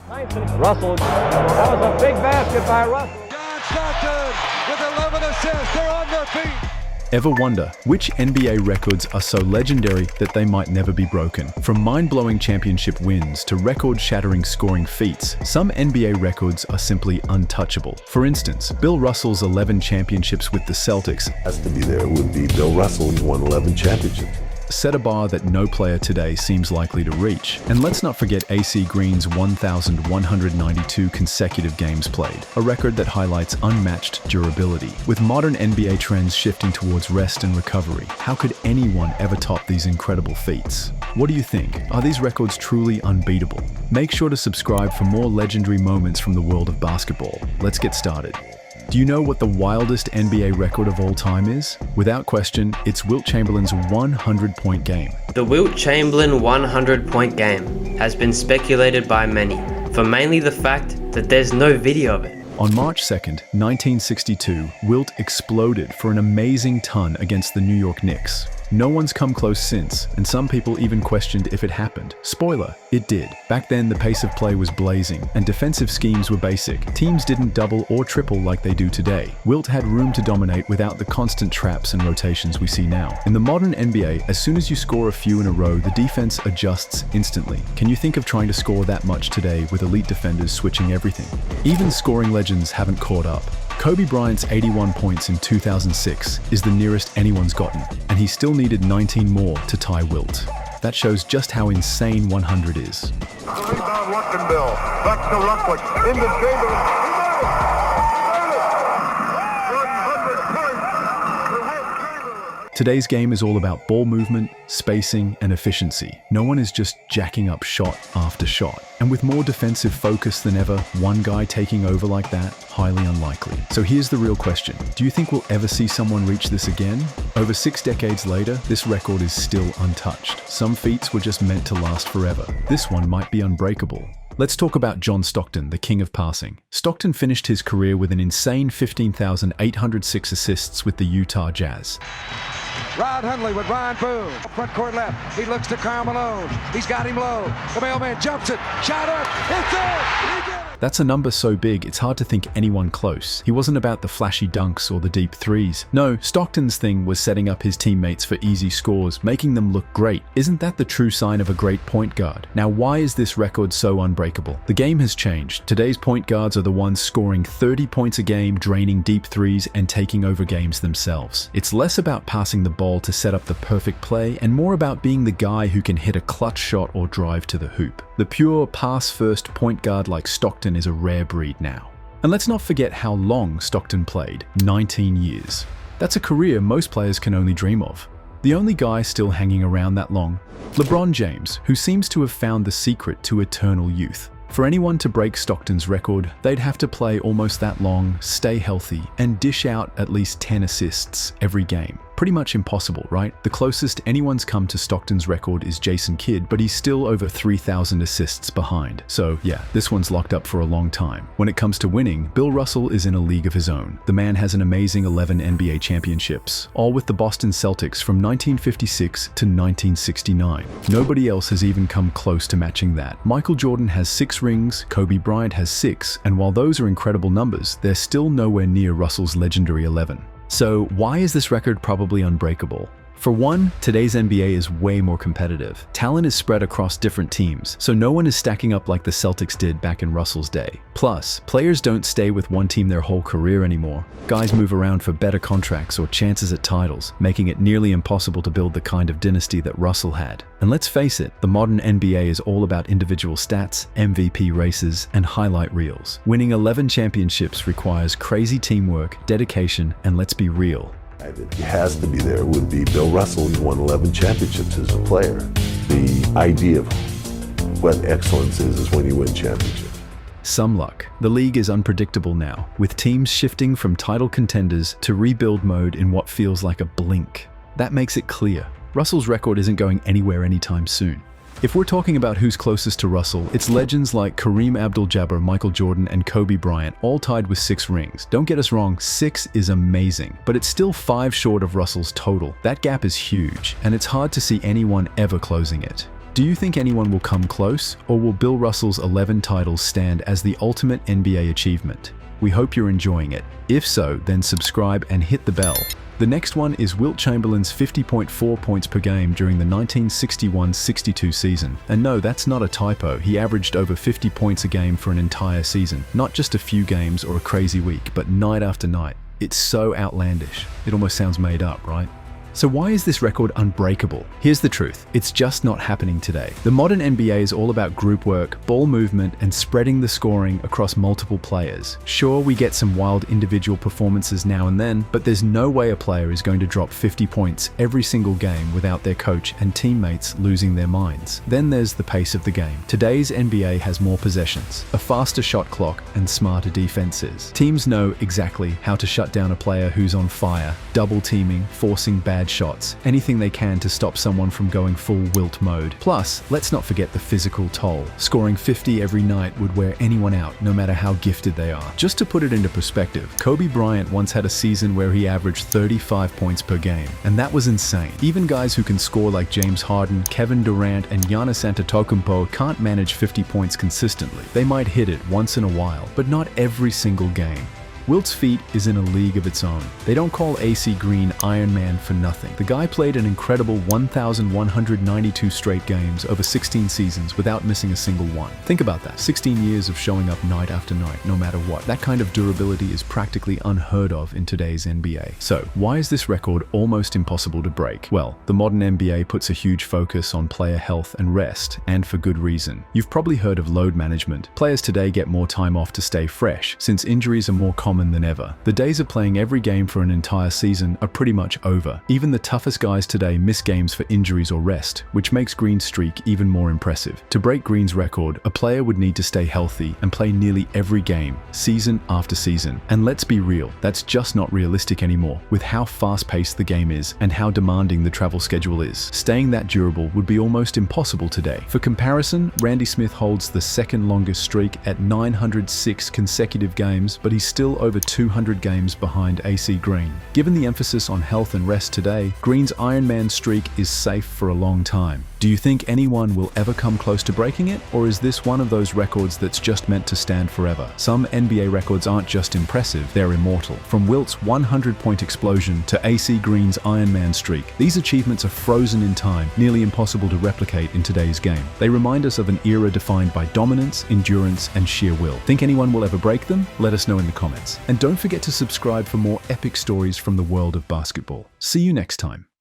Russell, that was a big basket by Russell. John Stockton with 11 assists. They're on their feet. Ever wonder which NBA records are so legendary that they might never be broken? From mind-blowing championship wins to record-shattering scoring feats, some NBA records are simply untouchable. For instance, Bill Russell's 11 championships with the Celtics Has to be there would be Bill Russell, who won 11 championships. set a bar that no player today seems likely to reach. And let's not forget AC Green's 1,192 consecutive games played, a record that highlights unmatched durability. With modern NBA trends shifting towards rest and recovery, how could anyone ever top these incredible feats? What do you think? Are these records truly unbeatable? Make sure to subscribe for more legendary moments from the world of basketball. Let's get started. Do you know what the wildest NBA record of all time is? Without question, it's Wilt Chamberlain's 100-point game. The Wilt Chamberlain 100-point game has been speculated by many, for mainly the fact that there's no video of it. On March 2nd, 1962, Wilt exploded for an amazing ton against the New York Knicks. No one's come close since, and some people even questioned if it happened. Spoiler, it did. Back then, the pace of play was blazing, and defensive schemes were basic. Teams didn't double or triple like they do today. Wilt had room to dominate without the constant traps and rotations we see now. In the modern NBA, as soon as you score a few in a row, the defense adjusts instantly. Can you think of trying to score that much today with elite defenders switching everything? Even scoring legends haven't caught up. Kobe Bryant's 81 points in 2006 is the nearest anyone's gotten, and he still needed 19 more to tie Wilt. That shows just how insane 100 is. Rebound, Luckenbill. Back to Ruckwick. Into Chamberlain. Today's game is all about ball movement, spacing, and efficiency. No one is just jacking up shot after shot. And with more defensive focus than ever, one guy taking over like that, highly unlikely. So here's the real question. Do you think we'll ever see someone reach this again? Over 6 decades later, this record is still untouched. Some feats were just meant to last forever. This one might be unbreakable. Let's talk about John Stockton, the king of passing. Stockton finished his career with an insane 15,806 assists with the Utah Jazz. Rod Hundley with Brian Boone. Front court left. He looks to Karl Malone. He's got him low. The mailman jumps it. Shot up. It's in. He did it. That's a number so big, it's hard to think anyone close. He wasn't about the flashy dunks or the deep threes. No, Stockton's thing was setting up his teammates for easy scores, making them look great. Isn't that the true sign of a great point guard? Now, why is this record so unbreakable? The game has changed. Today's point guards are the ones scoring 30 points a game, draining deep threes, and taking over games themselves. It's less about passing the ball to set up the perfect play, and more about being the guy who can hit a clutch shot or drive to the hoop. The pure pass-first point guard like Stockton is a rare breed now. And let's not forget how long Stockton played, 19 years. That's a career most players can only dream of. The only guy still hanging around that long? LeBron James, who seems to have found the secret to eternal youth. For anyone to break Stockton's record, they'd have to play almost that long, stay healthy, and dish out at least 10 assists every game. Pretty much impossible, right? The closest anyone's come to Stockton's record is Jason Kidd, but he's still over 3,000 assists behind. So yeah, this one's locked up for a long time. When it comes to winning, Bill Russell is in a league of his own. The man has an amazing 11 NBA championships, all with the Boston Celtics from 1956 to 1969. Nobody else has even come close to matching that. Michael Jordan has 6 rings, Kobe Bryant has 6, and while those are incredible numbers, they're still nowhere near Russell's legendary 11. So why is this record probably unbreakable? For one, today's NBA is way more competitive. Talent is spread across different teams, so no one is stacking up like the Celtics did back in Russell's day. Plus, players don't stay with one team their whole career anymore. Guys move around for better contracts or chances at titles, making it nearly impossible to build the kind of dynasty that Russell had. And let's face it, the modern NBA is all about individual stats, MVP races, and highlight reels. Winning 11 championships requires crazy teamwork, dedication, and let's be real, It has to be there would be Bill Russell, who won 11 championships as a player. The idea of what excellence is when you win championships. some luck. The league is unpredictable now, with teams shifting from title contenders to rebuild mode in what feels like a blink. That makes it clear. Russell's record isn't going anywhere anytime soon. If we're talking about who's closest to Russell, it's legends like Kareem Abdul-Jabbar, Michael Jordan, and Kobe Bryant, all tied with 6 rings. Don't get us wrong, 6 is amazing, but it's still 5 short of Russell's total. That gap is huge, and it's hard to see anyone ever closing it. Do you think anyone will come close, or will Bill Russell's 11 titles stand as the ultimate NBA achievement? We hope you're enjoying it. If so, then subscribe and hit the bell. The next one is Wilt Chamberlain's 50.4 points per game during the 1961-62 season. And no, that's not a typo. He averaged over 50 points a game for an entire season. Not just a few games or a crazy week, but night after night. It's so outlandish. It almost sounds made up, right? So why is this record unbreakable? Here's the truth, it's just not happening today. The modern NBA is all about group work, ball movement, and spreading the scoring across multiple players. Sure, we get some wild individual performances now and then, but there's no way a player is going to drop 50 points every single game without their coach and teammates losing their minds. Then there's the pace of the game. Today's NBA has more possessions, a faster shot clock, and smarter defenses. Teams know exactly how to shut down a player who's on fire, double teaming, forcing bad shots, anything they can to stop someone from going full Wilt mode. Plus, let's not forget the physical toll. Scoring 50 every night would wear anyone out, no matter how gifted they are. Just to put it into perspective, Kobe Bryant once had a season where he averaged 35 points per game, and that was insane. Even guys who can score like James Harden, Kevin Durant, and Giannis Antetokounmpo can't manage 50 points consistently. They might hit it once in a while, but not every single game. Wilt's feat is in a league of its own. They don't call AC Green Iron Man for nothing. The guy played an incredible 1,192 straight games over 16 seasons without missing a single one. Think about that. 16 years of showing up night after night, no matter what. That kind of durability is practically unheard of in today's NBA. So, why is this record almost impossible to break? Well, the modern NBA puts a huge focus on player health and rest, and for good reason. You've probably heard of load management. Players today get more time off to stay fresh, since injuries are more common than ever. The days of playing every game for an entire season are pretty much over. Even the toughest guys today miss games for injuries or rest, which makes Green's streak even more impressive. To break Green's record, a player would need to stay healthy and play nearly every game, season after season. And let's be real, that's just not realistic anymore, with how fast-paced the game is and how demanding the travel schedule is. Staying that durable would be almost impossible today. For comparison, Randy Smith holds the second longest streak at 906 consecutive games, but he's still over 200 games behind AC Green. Given the emphasis on health and rest today, Green's Iron Man streak is safe for a long time. Do you think anyone will ever come close to breaking it, or is this one of those records that's just meant to stand forever? Some NBA records aren't just impressive, they're immortal. From Wilt's 100-point explosion to AC Green's Iron Man streak, these achievements are frozen in time, nearly impossible to replicate in today's game. They remind us of an era defined by dominance, endurance, and sheer will. Think anyone will ever break them? Let us know in the comments. And don't forget to subscribe for more epic stories from the world of basketball. See you next time.